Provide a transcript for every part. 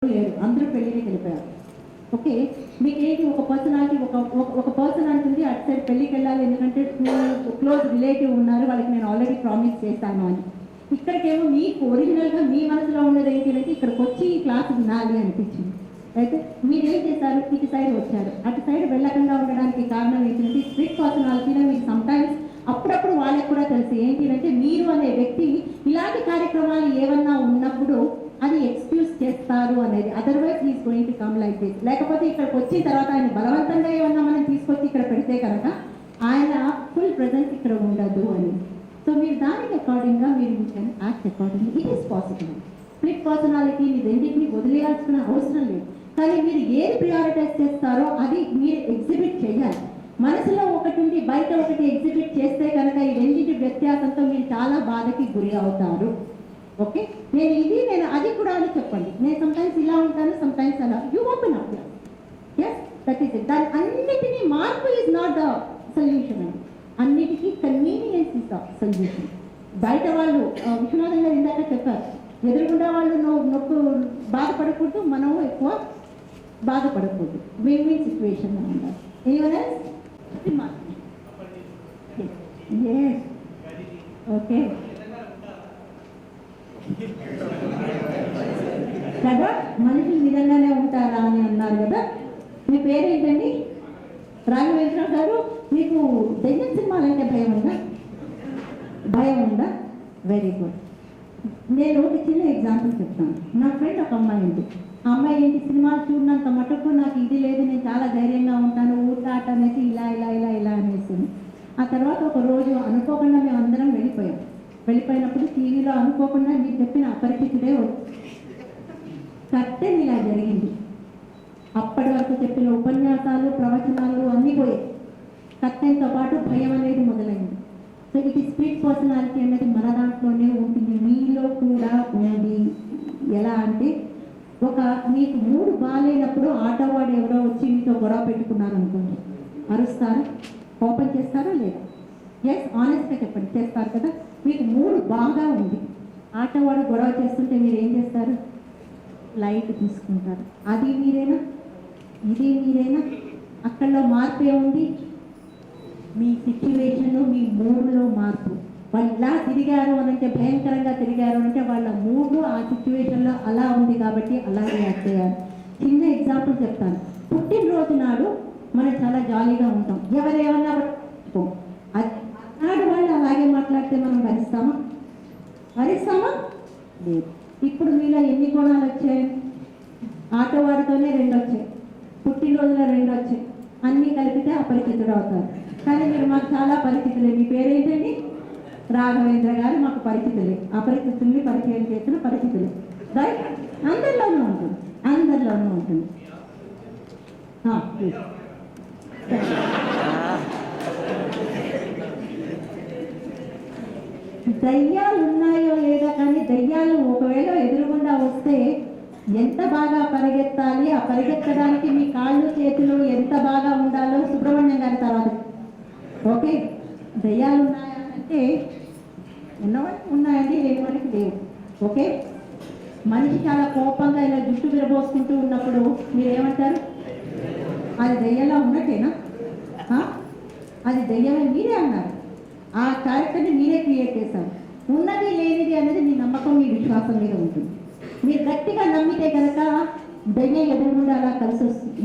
లేరు, అందరూ పెళ్ళికి వెళ్ళిపోయారు. ఓకే, మీకేంటి ఒక పర్సనాలిటీ ఒక పర్సన్ అంటుంది అటు సైడ్ పెళ్ళికి వెళ్ళాలి, ఎందుకంటే క్లోజ్ రిలేటివ్ ఉన్నారు, వాళ్ళకి నేను ఆల్రెడీ ప్రామిస్ చేస్తాను అని. ఇక్కడికేమో మీకు ఒరిజినల్గా మీ మనసులో ఉన్నది ఏంటి అంటే ఇక్కడికి వచ్చి ఈ క్లాస్ వినాలి అనిపించింది. అయితే మీరు ఏం చేశారు, ఇటు సైడ్ వచ్చారు. అటు సైడ్ వెళ్ళకుండా ఉండడానికి కారణం ఏంటంటే స్ట్రిక్ట్ పర్సనాలిటీలో మీకు సమ్టైమ్స్ అప్పుడప్పుడు వాళ్ళకి కూడా తెలుసు ఏంటి అంటే మీరు అనే వ్యక్తి ఇలాంటి కార్యక్రమాలు ఏమన్నా ఉన్నప్పుడు అది ఎక్స్క్యూజ్ చేస్తారు అనేది. Otherwise is going to come like this. లేకపోతే ఇక్కడికి వచ్చిన తర్వాత ఆయన బలవంతంగా ఏమన్నా మనం తీసుకొచ్చి ఇక్కడ పెడితే కనుక ఆయన ఫుల్ ప్రెజెన్స్ ఇక్కడ ఉండదు అని. సో మీరు దానికి అకార్డింగ్గా మీరు act according. It is possible. Split personality మీ రెండింటిని వదిలేయాల్సిన అవసరం లేదు, కానీ మీరు ఏది ప్రియారిటైజ్ చేస్తారో అది మీరు ఎగ్జిబిట్ చేయాలి. మనసులో ఒకటి ఉండి బయట ఒకటి ఎగ్జిబిట్ చేస్తే కనుక ఈ రెండింటి వ్యత్యాసంతో మీరు చాలా బాధకి గురి అవుతారు. ఓకే, నేను అది కూడా అని చెప్పండి. నేను సమ్టైమ్స్ ఇలా ఉంటాను, సమ్టైమ్స్ అలా. You open up. Yes, that is it. దాని అన్నిటినీ మార్పు ఈజ్ నాట్ ద సొల్యూషన్ అండి. అన్నిటికీ కన్వీనియన్స్ ఇస్ ద సొల్యూషన్. బయట వాళ్ళు విశ్వనాథం గారు ఇందాక చెప్పారు, ఎదురుకుండా వాళ్ళు నొప్పు బాధపడకూడదు, మనం ఎక్కువ బాధపడకూడదు. విన్ విన్ సిచ్యువేషన్ అన్నారు. ఓకే కదా, మనుషులు నిజంగానే ఉంటారా అని అన్నారు కదా. మీ పేరేంటండి? రాఘవేంద్ర గారు. మీకు దెయ్యం సినిమాలంటే భయం ఉందా? భయం ఉందా? Very good. నేను ఒక చిన్న ఎగ్జాంపుల్ చెప్తాను. నా ఫ్రెండ్ ఒక అమ్మాయి ఉంది. ఆ అమ్మాయి ఏంటి, సినిమాలు చూడనంత మటుకు నాకు ఇది లేదు, నేను చాలా ధైర్యంగా ఉంటాను, ఊటాట అనేసి ఇలా ఇలా ఇలా ఇలా అనేసింది. ఆ తర్వాత ఒక రోజు అనుకోకుండా మేము అందరం వెళ్ళిపోయినప్పుడు టీవీలో అనుకోకుండా మీరు చెప్పిన అపరిచితుడే కరెక్టే ఇలా జరిగింది. అప్పటి వరకు చెప్పిన ఉపన్యాసాలు, ప్రవచనాలు అన్నీ పోయాయి. కర్టెన్తో పాటు భయం అనేది మొదలైంది. సో ఇట్ ఈ స్ప్లిట్ పర్సనాలిటీ అనేది మన దాంట్లోనే ఉంటుంది, మీలో కూడా ఉంది. ఎలా అంటే మీకు మూడు బాగాలేనప్పుడు ఆటోవాడు ఎవరో వచ్చి మీతో గొడవ పెట్టుకున్నారు అనుకోండి, అరుస్తారా? కోపం చేస్తారా లేదా? ఎస్, ఆనెస్ట్గా చెప్పండి, చేస్తారు కదా. మీకు మూడు బాగా ఉంది, ఆటోవాడు గొడవ చేస్తుంటే మీరు ఏం చేస్తారు? లైట్ తీసుకుంటారు. అది మీరేనా? ఇది మీరేనా? అక్కడలో మార్పు ఏముంది? మీ సిచ్యువేషన్, మీ మూడ్లో మార్పు. వాళ్ళు ఇలా తిరిగారు అనంటే, భయంకరంగా తిరిగారు అంటే వాళ్ళ మూడు ఆ సిచ్యువేషన్లో అలా ఉంది కాబట్టి అలాగే యాక్ట్ చేయాలి. చిన్న ఎగ్జాంపుల్ చెప్తాను. పుట్టినరోజు నాడు మనం చాలా జాలీగా ఉంటాం, ఎవరేమన్నా నాడు వాళ్ళు అలాగే మాట్లాడితే మనం భరిస్తామా? లేదు. ఇప్పుడు మీలో ఎన్ని కోణాలు వచ్చాయి? ఆటోవాడితోనే 2 వచ్చాయి, పుట్టినరోజులో 2 వచ్చాయి, అన్నీ కలిపితే అపరిచితుడు అవుతారు. కానీ మీరు మాకు చాలా పరిచితులే. మీ పేరేంటండి? రాఘవేంద్ర గారు మాకు పరిచితులే. అపరిచితుల్ని పరిచయం చేసిన పరిచితులే. రైట్? అందరిలోనూ ఉంటుంది. దయ్యాలు ఉన్నాయో లేదో కానీ దయ్యాలు ఒకవేళ ఎదురుగుండా వస్తే ఎంత బాగా పరిగెత్తాలి, ఆ పరిగెత్తడానికి మీ కాళ్ళు చేతులు ఎంత బాగా ఉండాలో సుబ్రహ్మణ్యం గారి తర్వాత. ఓకే, దయ్యాలు ఉన్నాయా అంటే ఉన్నవాడికి ఉన్నాయండి, లేని వాడికి లేవు. ఓకే, మనిషి చాలా కోపంగా ఇలా జుట్టు విరబోసుకుంటూ ఉన్నప్పుడు మీరేమంటారు? అది దయ్యంలా ఉన్నట్టేనా? అది దయ్యమే మీరే అన్నారు. ఆ క్యారెక్టర్ని మీరే క్రియేట్ చేశారు. ఉన్నది లేనిది అనేది మీ నమ్మకం, మీ విశ్వాసం మీద ఉంటుంది. మీరు గట్టిగా నమ్మితే కనుక దయ్యం ఎదురుగుండా అలా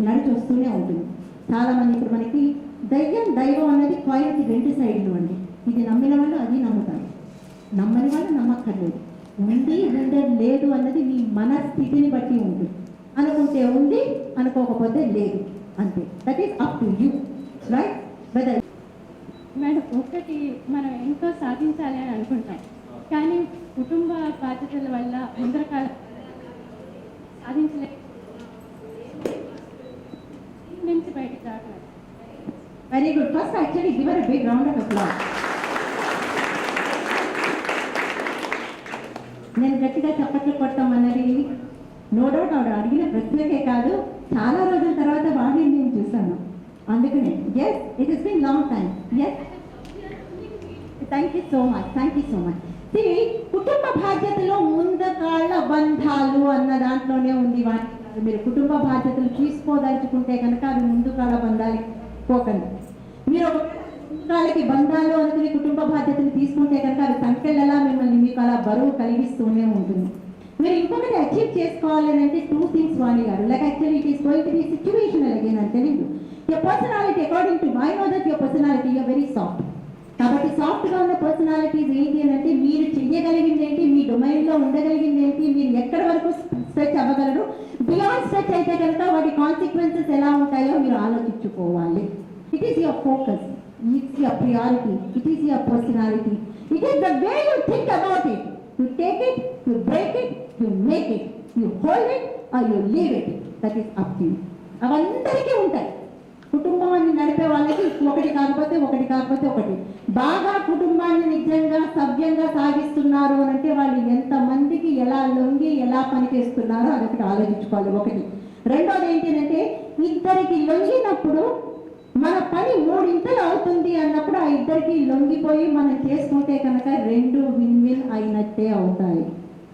నడిచి వస్తూనే ఉంటుంది. చాలామంది ఇప్పుడు మనకి దైవం అనేది కాయిన్కి 2 సైడ్లు అండి. ఇది నమ్మిన వాళ్ళు అది నమ్ముతారు, నమ్మని వాళ్ళు నమ్మక్కర్లేదు. ఉంది లేదు అన్నది మీ మనస్థితిని బట్టి ఉంటుంది. అనుకుంటే ఉంది, అనుకోకపోతే లేదు, అంతే. That is up to you, right? Whether madam, ఒకటి మనం ఎంతో సాధించాలి అని అనుకుంటాం, కానీ కుటుంబ బాధ్యతల వల్ల ముందరకాల సాధించలే నుంచి బయటకు రావట్లేదు. Very good. First actually give a big round of applause. నేను గట్టిగా చప్పట్లు కొడతామన్నది నో డౌట్ ఆవిడ అడిగిన ప్రశ్నకే కాదు, చాలా రోజుల తర్వాత బాగా నేను చూసాను. అందుకనే yes, it has been long time. Yes, thank you so much. కుటుంబ బాధ్యతలో ముందకాళ్ళ బంధాలు అన్న దాంట్లోనే ఉంది. వాటి మీరు కుటుంబ బాధ్యతలు తీసుకోదలుచుకుంటే కనుక అవి ముందుకాళ్ళ బంధాలకి పోకండి. మీరు ముందుకాళ్ళకి బంధాలు అనుకుని కుటుంబ బాధ్యతలు తీసుకుంటే కనుక అవి సంఖ్యలలా మిమ్మల్ని మీకు అలా బరువు కలిగిస్తూనే ఉంటుంది. మీరు ఇంకొకటి అచీవ్ చేసుకోవాలి అంటే 2 things వాణి గారు. Like actually it is going to be situational again అని తెలియదు. Your personality according to I know that your personality you're very soft. కాబట్టి సాఫ్ట్గా ఉన్న పర్సనాలిటీస్ ఏంటి అని అంటే మీరు చెయ్యగలిగింది ఏంటి, మీ డొమైన్లో ఉండగలిగింది ఏంటి, మీరు ఎక్కడి వరకు స్ట్రెచ్ అవ్వగలరు, బియాండ్ స్ట్రెచ్ అయితే కనుక వాటి కాన్సిక్వెన్సెస్ ఎలా ఉంటాయో మీరు ఆలోచించుకోవాలి. It is your focus, it's your priority, it is your personality, it is the way you think about it. You take it, you break it, you make it, you hold it or you leave it. That is up to you. అవందరికీ ఉంటాయి. కుటుంబాన్ని నడిపే వాళ్ళకి ఒకటి కాకపోతే ఒకటి. బాగా కుటుంబాన్ని నిజంగా సభ్యంగా సాగిస్తున్నారు అని అంటే వాళ్ళు ఎంతమందికి ఎలా లొంగి ఎలా పని చేస్తున్నారో అదొకటి ఆలోచించుకోవాలి. ఒకటి. రెండోది ఏంటి అంటే ఇద్దరికి లొంగినప్పుడు మన పని 3 ఇంతలు అవుతుంది అన్నప్పుడు ఆ ఇద్దరికి లొంగిపోయి మనం చేసుకుంటే కనుక 2 విన్ అయినట్టే అవుతాయి.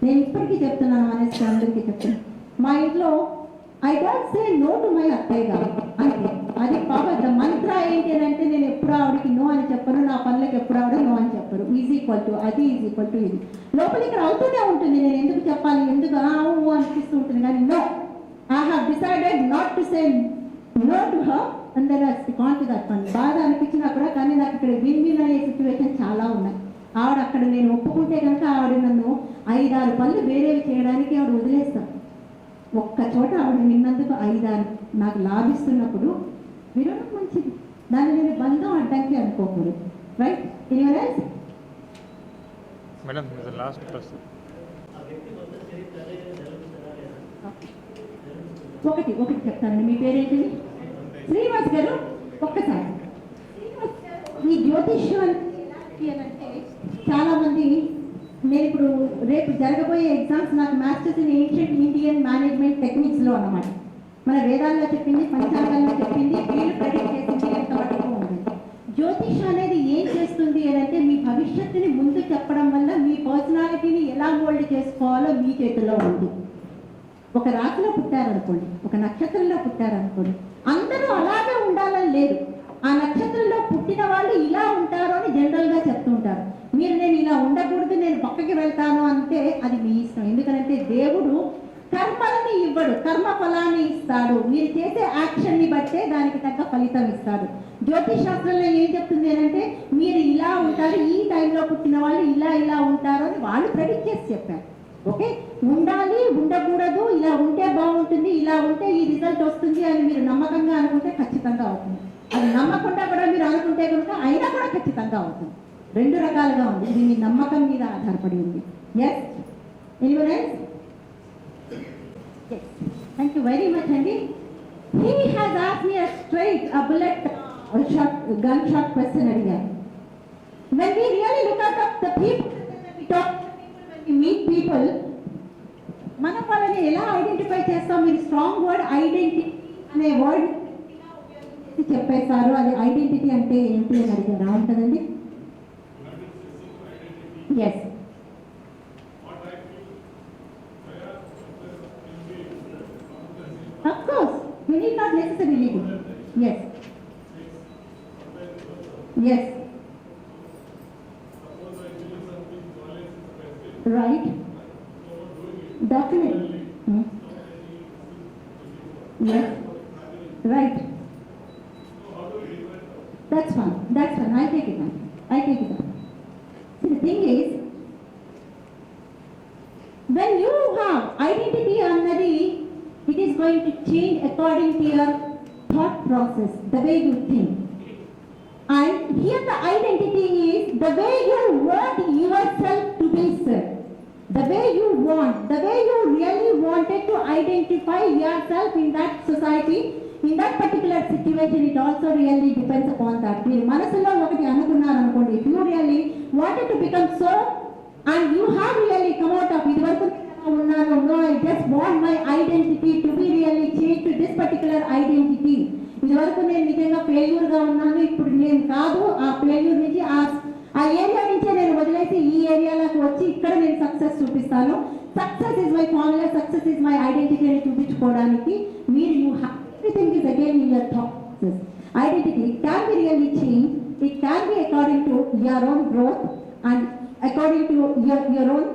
నేను ఇప్పటికీ చెప్తున్నాను, అనేసి అందరికీ చెప్తున్నాను. మా ఇంట్లో I don't say no to my అత్తయ్య గారు అంటే అది పవర్. ద మంత్ర ఏంటి అని అంటే నేను ఎప్పుడు ఆవిడకి నో అని చెప్పను, నా పనులకు ఎప్పుడు ఆవిడ నో అని చెప్పరు. ఈజ్ ఈక్వల్ టు అది, ఈజ్ ఈక్వల్ టు ఇది. లోపల ఇక్కడ అవుతూనే ఉంటుంది. నేను ఎందుకు చెప్పాలి, ఎందుకు అనిపిస్తూ ఉంటుంది. కానీ no, I have decided not to say no to her and then I gone to that పని. బాధ అనిపించినా కూడా కానీ నాకు ఇక్కడ విన్ అయ్యే సిచ్యువేషన్ చాలా ఉన్నాయి. ఆవిడ అక్కడ నేను ఒప్పుకుంటే కనుక ఆవిడ నన్ను 5-6 పనులు వేరేవి చేయడానికి ఆవిడ వదిలేస్తాను. ఒక్క చోట ఆవిడ విన్నందుకు 5-6 నాకు లాభిస్తున్నప్పుడు వినడం మంచిది. దాన్ని నేను బంధం అడ్డంకి అనుకోకూడదు. Right? Anyone else? Madam last question. ఒకటి చెప్తానండి. మీ పేరేంటి? శ్రీనివాస్ గారు. ఒక్కసారి ఈ జ్యోతిష్యం అంటే చాలా మంది, నేను ఇప్పుడు రేపు జరగబోయే ఎగ్జామ్స్ నాకు masters in ancient Indian management టెక్నిక్స్లో అన్నమాట. మన వేదాల్లో చెప్పింది, పంచాంగాల్లో చెప్పింది, వీళ్ళు ప్రెడిక్ట్ చేసింది ఎంత మటుకు ఉంటుంది. జ్యోతిష్యం అనేది ఏం చేస్తుంది అని అంటే మీ భవిష్యత్తుని ముందు చెప్పడం వల్ల మీ పర్సనాలిటీని ఎలా మోల్డ్ చేసుకోవాలో మీ చేతిలో ఉంది. ఒక రాశిలో పుట్టారనుకోండి, ఒక నక్షత్రంలో పుట్టారనుకోండి, అందరూ అలాగే ఉండాలని లేదు. ఆ నక్షత్రంలో పుట్టిన వాళ్ళు ఇలా ఉంటారు అని జనరల్గా చెప్తుంటారు. నేను ఇలా ఉండకూడదు, నేను పక్కకి వెళ్తాను అంటే అది మీ ఇష్టం. ఎందుకంటే దేవుడు కర్మలని ఇవ్వడు, కర్మ ఫలాన్ని ఇస్తాడు. మీరు చేసే యాక్షన్ని బట్టే దానికి తగ్గ ఫలితం ఇస్తాడు. జ్యోతిష్ శాస్త్రంలో ఏం చెప్తుంది అని అంటే మీరు ఇలా ఉంటారు, ఈ టైంలో పుట్టిన వాళ్ళు ఇలా ఉంటారు అని వాళ్ళు ప్రెడిక్ట్ చేసి చెప్పారు. ఓకే, ఉండాలి, ఉండకూడదు, ఇలా ఉంటే బాగుంటుంది, ఇలా ఉంటే ఈ రిజల్ట్ వస్తుంది అని మీరు నమ్మకంగా అనుకుంటే ఖచ్చితంగా అవుతుంది. అది నమ్మకుండా కూడా మీరు అనుకుంటే కనుక అయినా కూడా ఖచ్చితంగా అవుతుంది. 2 రకాలుగా ఉంది. ఇది మీ నమ్మకం మీద ఆధారపడి ఉంది. Yes, anyone else? Yes. Thank you very much, Andy. He has asked me a straight, gunshot question again. When we really look at the people, when we talk to people, when we meet people, మనం వాళ్ళని ఎలా identify చేస్తాం? మీరు strong word identity అనే word చెప్పేస్తారు. అది identity అంటే ఏంటి అని అడిగారా ఉంటుందండి? Yes, of course, you need not necessarily do. Yes. Yes. Right. Definitely. Yes. Right. That's fine. I'll take it on. See, the thing is, when you have identity annadi, it is going to change according to your thought process, the way you think. And here the identity is the way you want yourself to be said. The way you really wanted to identify yourself in that society, in that particular situation, it also really depends upon that. మీరు మనసులో ఒకటి అనుకున్నారు అనుకోండి, if you really wanted to become so and you have really come out of ఇది వరకు ఉన్నాను, no, I just want my identity to be really changed to this particular identity. ఇది వరకు నేను నిజంగా ఫెయిల్యూర్గా ఉన్నాను, ఇప్పుడు నేను కాదు, ఆ ఫెయిల్యూర్ నుంచి ఆ ఏరియా నుంచే నేను వదిలేసి ఈ ఏరియాలోకి వచ్చి ఇక్కడ నేను సక్సెస్ చూపిస్తాను. Success is my formula, success is my identity అని చూపించుకోవడానికి మీరు you have everything is again in your thoughts. Identity can be really change. It can be according to your own growth and according to your own.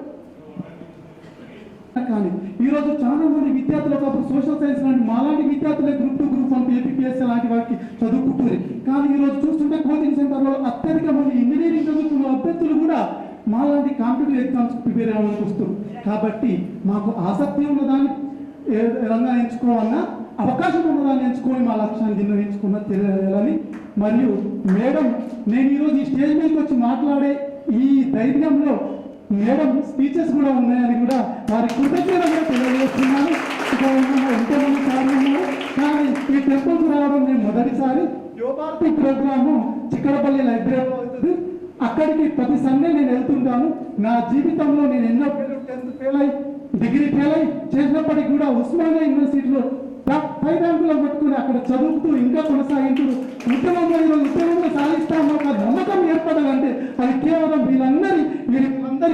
కానీ ఈరోజు చాలా మంది విద్యార్థులు ఒకప్పుడు social science లాంటి మాలాంటి విద్యార్థులే గ్రూప్ 2, గ్రూప్ 1, ఏపీఎస్సీ లాంటి వాటికి చదువుకుంటుంది. కానీ ఈరోజు చూస్తుంటే కోచింగ్ సెంటర్లో అత్యధిక మంది ఇంజనీరింగ్ చదువుతున్న అభ్యర్థులు కూడా మాలాంటి కాంపిటేటివ్ ఎగ్జామ్స్ ప్రిపేర్ అవ్వాలని చూస్తారు. కాబట్టి మాకు ఆసక్తి ఉన్నదాన్ని రంగా ఎంచుకోవాలన్నా అవకాశం ఉన్నదాన్ని ఎంచుకొని మా లక్ష్యాన్ని నిర్ణయించుకున్న తెలియాలని. మరియు మేడం, నేను ఈరోజు ఈ స్టేజ్ మీదకి వచ్చి మాట్లాడే ఈ ధైర్యంలో మేడం స్పీచెస్ కూడా ఉన్నాయని కూడా వారి కృతజ్ఞత కూడా తెలియజేస్తున్నాను. ఎంతోమంది సార్లు ఉన్నారు, కానీ ఈ టెంపుల్కి రావడం నేను మొదటిసారి. యువభారతి ప్రోగ్రాము చిక్కడపల్లి లైబ్రరీలో అవుతుంది. అక్కడికి ప్రతి సండే నేను వెళ్తుంటాను. నా జీవితంలో నేను ఎన్నో 10th ఫెయిల్ అయి, డిగ్రీ ఫెయిల్ అయి చేసినప్పటికీ కూడా ఉస్మానియా యూనివర్సిటీలో 5 ర్యాంకులో పట్టుకుని అక్కడ చదువుతూ ఇంకా కొనసాగించు ఉద్యమంలో సాధిస్తామో ఒక నమ్మకం ఏర్పడాలంటే అది కేవలం వీళ్ళందరి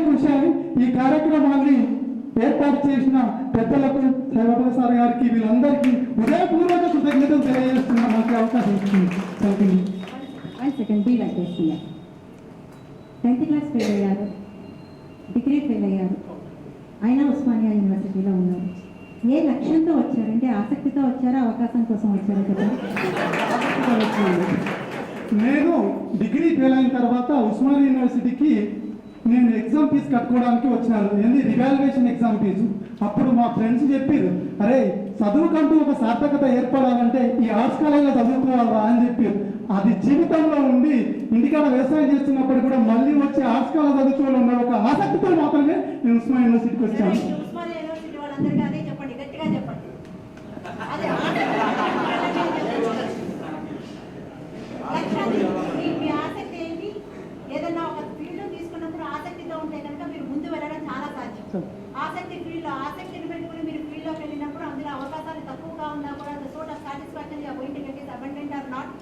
కృషి అని. ఈ కార్యక్రమాన్ని ఏర్పాటు చేసిన పెద్దలకు, శ్రీరామకృష్ణ సార్ గారికి, వీళ్ళందరికీ హృదయపూర్వక కృతజ్ఞతలు తెలియజేస్తున్నా. మాకు అవకాశం ఇచ్చింది. 10th క్లాస్ ఫెయిల్ అయ్యారు, డిగ్రీ ఫెయిల్ అయ్యారు, అయినా ఉస్మానియా యూనివర్సిటీలో ఉన్నారు. ఏ లక్ష్యంతో వచ్చారంటే ఆసక్తితో వచ్చారా, అవకాశం కోసం వచ్చారా కదా? నేను డిగ్రీ ఫెయిల్ అయిన తర్వాత ఉస్మానియా యూనివర్సిటీకి నేను ఎగ్జామ్ ఫీజు కట్టుకోవడానికి వచ్చినాను. ఏంది రివాల్యుయేషన్ ఎగ్జామ్ ఫీజు. అప్పుడు మా ఫ్రెండ్స్ చెప్పారు, అరే చదువుకంటూ ఒక సార్థకత ఏర్పడాలంటే ఈ ఆర్ట్స్ కాలేజ్లో చదువుకోవాలా అని చెప్పారు. అది జీవితంలో ఉండి ఇంటికాడ వ్యవసాయం చేస్తున్నప్పుడు కూడా మళ్ళీ వచ్చి ఆర్ట్స్ కాలేజ్ చదువుకోవాలన్న ఒక ఆసక్తితో మాత్రమే నేను ఉస్మానియా యూనివర్సిటీకి వచ్చాను. ఏదన్నా ఒక ఫీల్డ్ తీసుకున్నప్పుడు ఆసక్తితో ఉంటే కనుక మీరు ముందు వెళ్ళడం చాలా సాధ్యం. ఆసక్తిని పెట్టుకుని మీరు ఫీల్డ్లోకి వెళ్ళినప్పుడు అందులో అవకాశాలు తక్కువగా ఉన్నా కూడా sort of satisfaction going to get it abundant or not.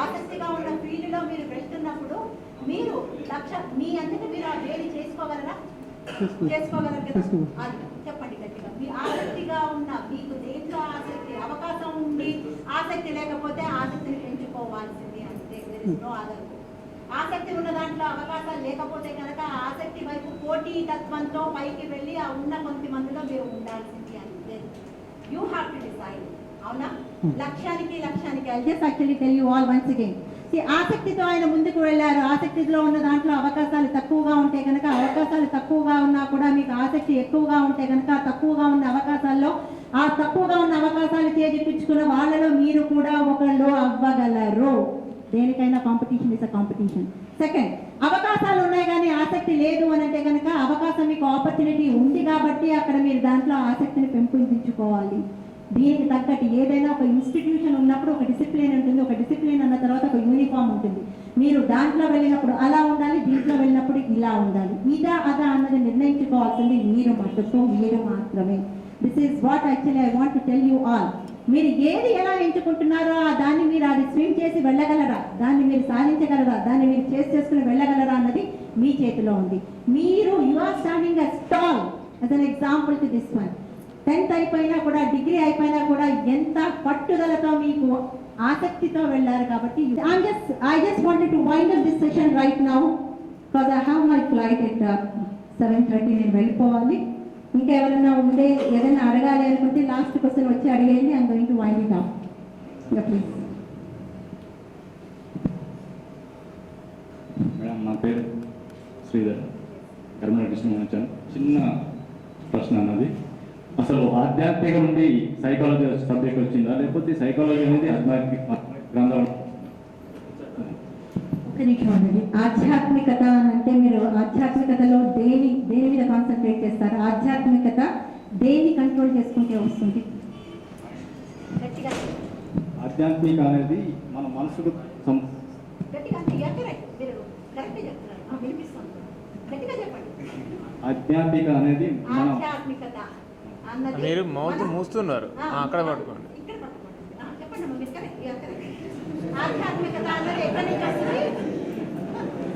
ఆసక్తిగా ఉన్న ఫీల్డ్లో మీరు వెళ్తున్నప్పుడు మీరు మీ అందరికీ మీరు ఆ వేడి చేసుకోగలరు కదా? అది చెప్పండి గట్టిగా. మీ ఆసక్తిగా ఉన్న మీకు దేంట్లో ఆసక్తి, అవకాశం ఉండి ఆసక్తి లేకపోతే ఆసక్తిని పెంచుకోవాల్సింది అంతే. No other. ఆసక్తి ఉన్న దాంట్లో అవకాశాలు లేకపోతే కనుక ఆసక్తి వైపు పోటీ తత్వంతో పైకి వెళ్ళి ఆ ఉన్న కొంత మందిలో మీరు ఉండాల్సింది అంతే. You have to decide. అవునా? లక్ష్యానికి I just actually tell you all once again. ఆసక్తితో ఆయన ముందుకు వెళ్ళారు. ఆసక్తిలో ఉన్న దాంట్లో అవకాశాలు తక్కువగా ఉంటే కనుక, అవకాశాలు తక్కువగా ఉన్నా కూడా మీకు ఆసక్తి ఎక్కువగా ఉంటే కనుక తక్కువగా ఉన్న అవకాశాల్లో ఆ తక్కువగా ఉన్న అవకాశాలు చేజిప్పించుకున్న వాళ్ళలో మీరు కూడా ఒకళ్ళు అవ్వగలరు. దేనికైనా competition is a competition. Second, అవకాశాలు ఉన్నాయి కానీ ఆసక్తి లేదు అని అంటే కనుక అవకాశం మీకు ఆపర్చునిటీ ఉంది కాబట్టి అక్కడ మీరు దాంట్లో ఆసక్తిని పెంపొందించుకోవాలి. దీనికి తగ్గట్టు ఏదైనా ఒక ఇన్స్టిట్యూషన్ ఉన్నప్పుడు ఒక డిసిప్లిన్ ఉంటుంది. ఒక డిసిప్లిన్ అన్న తర్వాత ఒక యూనిఫామ్ ఉంటుంది. మీరు దాంట్లో వెళ్ళినప్పుడు అలా ఉండాలి, దీంట్లో వెళ్ళినప్పుడు ఇలా ఉండాలి. ఇదా అదా అన్నది నిర్ణయించుకోవాల్సింది మీరు మాత్రమే. This is what actually I want to tell you all. మీరు ఏది ఎలా ఎంచుకుంటున్నారో దాన్ని మీరు అది స్విమ్ చేసి వెళ్ళగలరా, దాన్ని మీరు సాధించగలరా, దాన్ని మీరు చేసుకుని వెళ్ళగలరా అన్నది మీ చేతిలో ఉంది. మీరు you are standing as tall as an example to this one. 10th అయిపోయినా కూడా, డిగ్రీ అయిపోయినా కూడా ఎంత పట్టుదలతో మీకు ఆసక్తితో వెళ్ళారు కాబట్టి I just wanted to wind up this session right now because I have my flight at 7:30. నేను వెళ్ళిపోవాలి. ఇంకా ఎవరైనా ఉండే ఏదైనా అడగాలి అనుకుంటే లాస్ట్ క్వశ్చన్ వచ్చి అడిగేయండి. I'm going to wind it up. Please. Madam, నా పేరు శ్రీధర్, కర్మల కృష్ణ వచ్చాను. చిన్న ప్రశ్న అన్నది, అసలు ఆధ్యాత్మిక నుండి సైకాలజీ సబ్జెక్ట్ వచ్చిందా, లేకపోతే సైకాలజీ అనేది ఆధ్యాత్మిక గ్రంథం? ఒక నిమిషం అండి. ఆధ్యాత్మికత అంటే మీరు ఆధ్యాత్మికతలో దేని మీద కాన్సన్ట్రేట్ చేస్తారు? ఆధ్యాత్మికత దేన్ని కంట్రోల్ చేసుకుంటే వస్తుంది? ఆధ్యాత్మిక అనేది మన మనసుకు ఆధ్యాత్మిక అనేది మీరు మౌత్ మూస్తున్నారు, అక్కడ పట్టుకోండి. ఆధ్యాత్మికత అన్నది ఎక్కడి నుంచి వస్తుంది?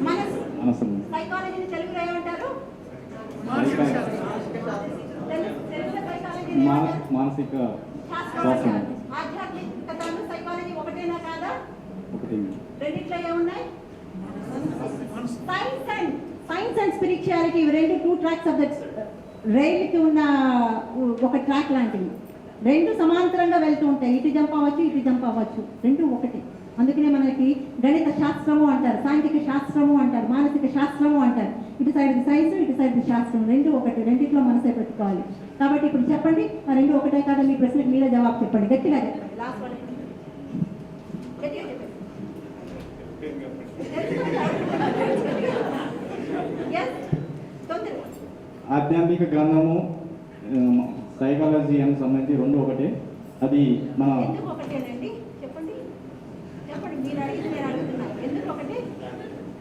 మనసు. అసలు సైకాలజీని తెలుగులో ఏమంటారు? సైకా- తెలుగులో సైకాలజీని ఏమంటారు? మానసిక శాస్త్రం శాస్త్రం అంటారు. ఆధ్యాత్మికతను సైకాలజీ ఒకటేనా కాదా? ఒకటి. రెండిట్లో ఏమున్నాయి? సైన్స్ అండ్ స్పిరిచువాలిటీ ఇవి రెండు 2 ట్రాక్స్ ఆఫ్ దట్ రైలుకి ఉన్న ఒక ట్రాక్ లాంటివి. రెండు సమాంతరంగా వెళ్తూ ఉంటాయి. ఇటు జంప్ అవ్వచ్చు, ఇటు జంప్ అవ్వచ్చు, రెండు ఒకటి. అందుకనే మనకి గణిత శాస్త్రము అంటారు, సాంఘిక శాస్త్రము అంటారు, మానసిక శాస్త్రము అంటారు. ఇటు సైడ్ సైన్స్, ఇటు సైడ్ శాస్త్రం, రెండు ఒకటి. రెండిట్లో మనసే పెట్టుకోవాలి. కాబట్టి ఇప్పుడు చెప్పండి, ఆ రెండు ఒకటే కాదా? మీ ప్రశ్నకు మీరే జవాబు చెప్పండి, గట్టిగా చెప్పండి. లాస్ట్ వన్ గట్టిగా చెప్పండి. Yes, తొందరగా. ఆధ్యాత్మిక గ్రంథము సైకాలజీ అని సంబంధించి రెండు ఒకటే. అది మన ఎందుకు ఒకటేనండి? చెప్పండి చెప్పండి, మీరు అడిగింది నేను అడుగుతున్నా. ఎందుకు ఒకటి?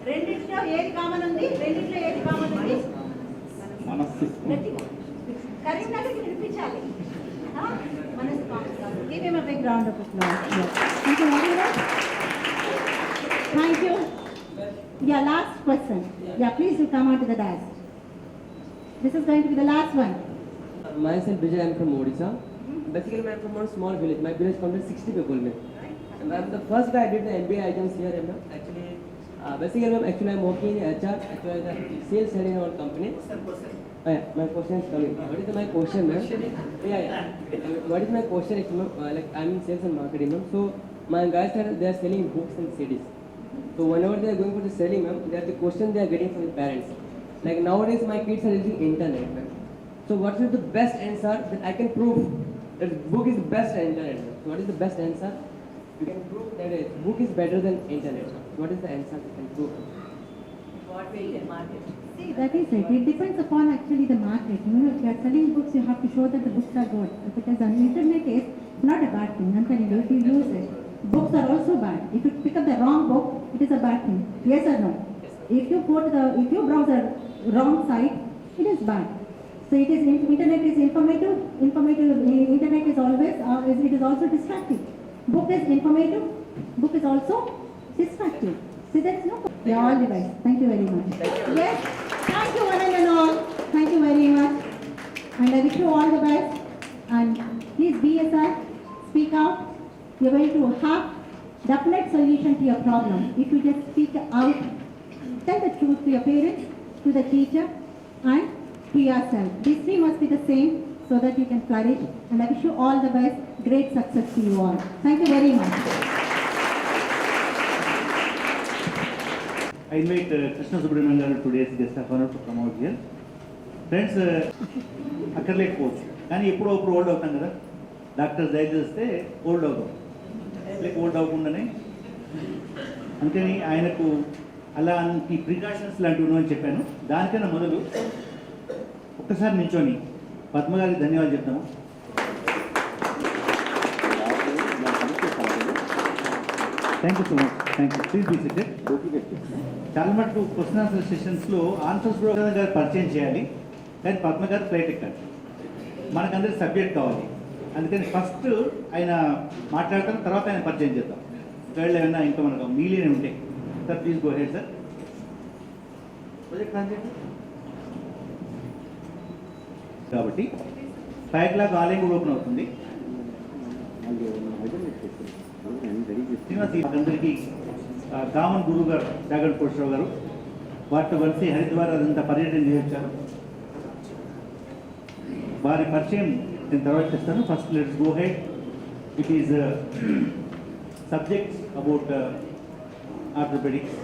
రెండిట్లో ఏది కామన్ ఉంది? రెండిట్లో ఏది కామన్ ఉంది? మనస్సు. గట్టిగా కరీంనగర్కి వినిపించాలి. మనసు కామన్ కాదు. Give him a big round of applause. Thank you. Yeah, last question. Yeah, please do come on to the dais. This is going to be the last one. Myself Vijay, I am from Odisha. Basically, I am from one small village. My village contains 60 people. And I'm the first guy I did the MBA items here. Actually, basically, I am working in HR. Actually, the sales head in our company. My question is coming. What is my question, ma'am? Yeah. What is my question? Like I'm in sales and marketing, ma'am. So my guys they are selling books and CDs. So whenever they are going for the selling, ma'am, they are the question they are getting from the parents. Like nowadays, my kids are using internet, ma'am. So what is the best answer that I can prove that book is the best than internet? So what is the best answer? You can prove that a book is better than internet. What is the answer you can prove? What will the market? See, that is it. It depends upon actually the market. You know, if you are selling books, you have to show that the books are good. Because on internet is not a bad thing. I'm telling you, if you use it, books are also bad. If you pick up the wrong book, it is a bad thing. Yes or no? If you browse a wrong site, it is bad. So it is internet is informative. Internet is always it is also distracting. Book is informative. Book is also distracting. See, that's no. They are all device. Thank you very much. Yes. Thank you one and all. Thank you very much. And I wish you all the best. And please be yourself. Speak out. You're going to have definite solution to your problem. If you just speak out, tell the truth to your parents, to the teacher, and to yourself. These three must be the same so that you can flourish. And I wish you all the best. Great success to you all. Thank you very much. I invite Krishna Subramanian garu today's guest of honor to come out here. Friends, అక్కడ లేకపోవచ్చు కానీ ఎప్పుడో అప్పుడు old అవుతాం కదా. Doctor దయచేసి చేస్తే old అవుతాం, లేక ఓల్డ్ అవ్వకుండానే. అందుకని ఆయనకు అలాంటి ప్రికాషన్స్ లాంటివి ఉన్నాయని చెప్పాను. దానికన్నా మొదలు ఒక్కసారి నించొని పద్మ గారికి ధన్యవాదాలు చెప్తాము. Thank you so much. Thank you. Please be seated. చాలా మటుకు క్వశ్చన్ ఆన్సర్ సెషన్స్లో ఆన్సర్స్ కూడా గారు పరిచయం చేయాలి, కానీ పద్మ గారు ఫ్లైట్ ఎక్కాలి. మనకందరికి సబ్జెక్ట్ కావాలి. అందుకని ఫస్ట్ ఆయన మాట్లాడతాం, తర్వాత ఆయన పరిచయం చేద్దాం. ఒకవేళ ఏమైనా ఇంకా మనకు మిగిలిన ఉంటాయి. Sir please go head sir. Project కాబట్టి 5 ఆలయం ఓపెన్ అవుతుంది. శ్రీనివాస్ అందరికీ కామన్ గురువు గారు జాగర్ కోటరావు గారు వారితో కలిసి హరిద్వార్ అదంతా పర్యటన చేయొచ్చారు. వారి పరిచయం నేను తర్వాత చేస్తాను. First let's go ahead. It is subjects about orthopaedics.